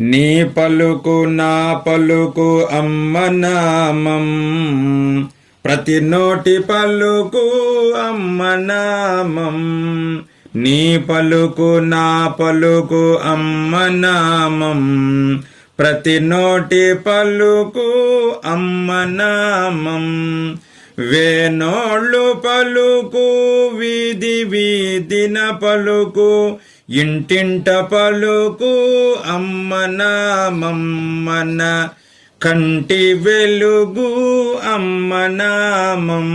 నీ పలుకు నా పలుకు అమ్మ నామం, ప్రతి నోటి పలుకు అమ్మ నామం. నీ పలుకు నా పలుకు అమ్మ నామం, ప్రతి నోటి పలుకు అమ్మ నామం. వేనోళ్ళు పలుకు వీధి వీధిన పలుకు, ఇంటింట పలుకు అమ్మ నామం. మన కంటి వెలుగు అమ్మ నామం.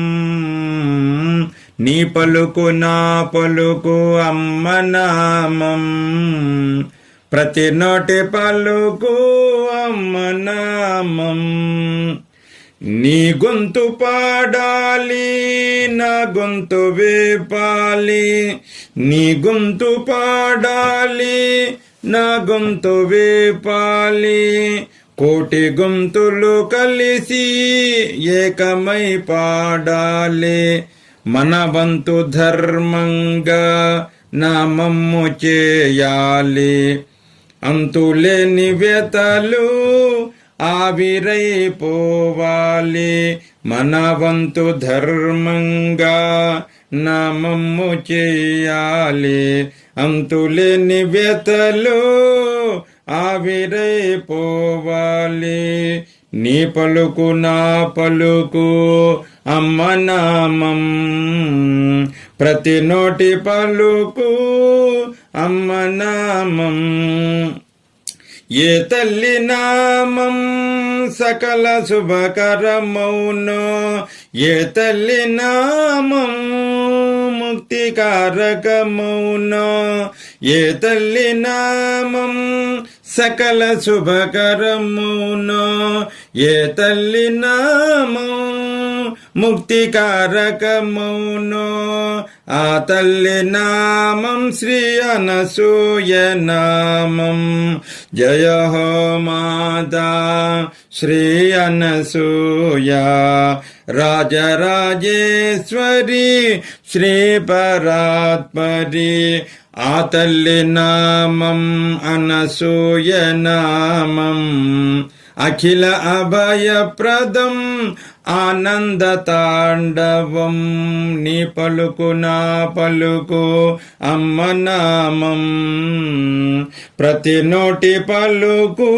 నీ పలుకు నా పలుకు అమ్మ నామం, ప్రతి నోటి పలుకు అమ్మ నామం. నీ గొంతు పాడాలి నా గొంతు వేపాలి, నీ గొంతు పాడాలి నా గొంతు వేపాలి. కోటి గొంతులు కలిసి ఏకమై పాడాలి, మన వంతు ధర్మంగా నామమ్ము చేయాలి. అంతులేని వ్యతలు ఆవిరైపోవాలి, మన వంతు ధర్మంగా నామమ్ము చేయాలి. అంతులేని వ్యతలు ఆవిరైపోవాలి. నీ పలుకు నా పలుకు అమ్మ నామం, ప్రతి నోటి పలుకు అమ్మ నామం. ఏ తల్లి నామం సకల శుభకరమౌనో, ఏ తల్లి నామం ముక్తికారకమౌనో, ఏ తల్లి నామం సకల శుభకరమౌనో, ఏ తల్లి నామం ముక్తికారకమౌనో. ఆ తల్లి నామం శ్రీ అనసూయ నామం. జయ హో మాతా శ్రీ అనసూయ, రాజరాజేశ్వరి శ్రీ పరాత్పరి. ఆ తల్లి నామం అనసూయ నామం, అఖిల అభయప్రదం ఆనంద తాండవం. నీ పలుకు నా పలుకు అమ్మ నామం, ప్రతి నోటి పలుకు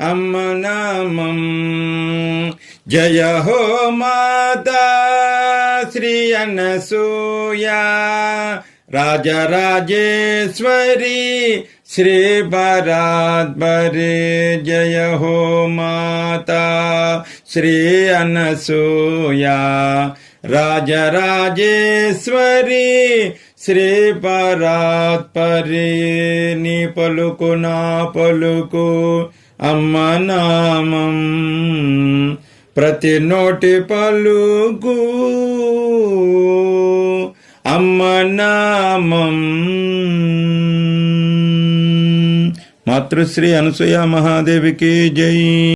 అమ్మ నామం. జయ హో మాతా శ్రీ అనసూయ, రాజరాజేశ్వరి శ్రీ పరాత్పరి. జయ హో మాతా శ్రీ అనసూయ, రాజరాజేశ్వరి శ్రీ పరాత్పరి. నీ పలుకు నా పలుకు అమ్మ నామం, ప్రతి నోటి పలుకు అమ్మ నామం. మాతృశ్రీ అనసూయ మహాదేవికి జై.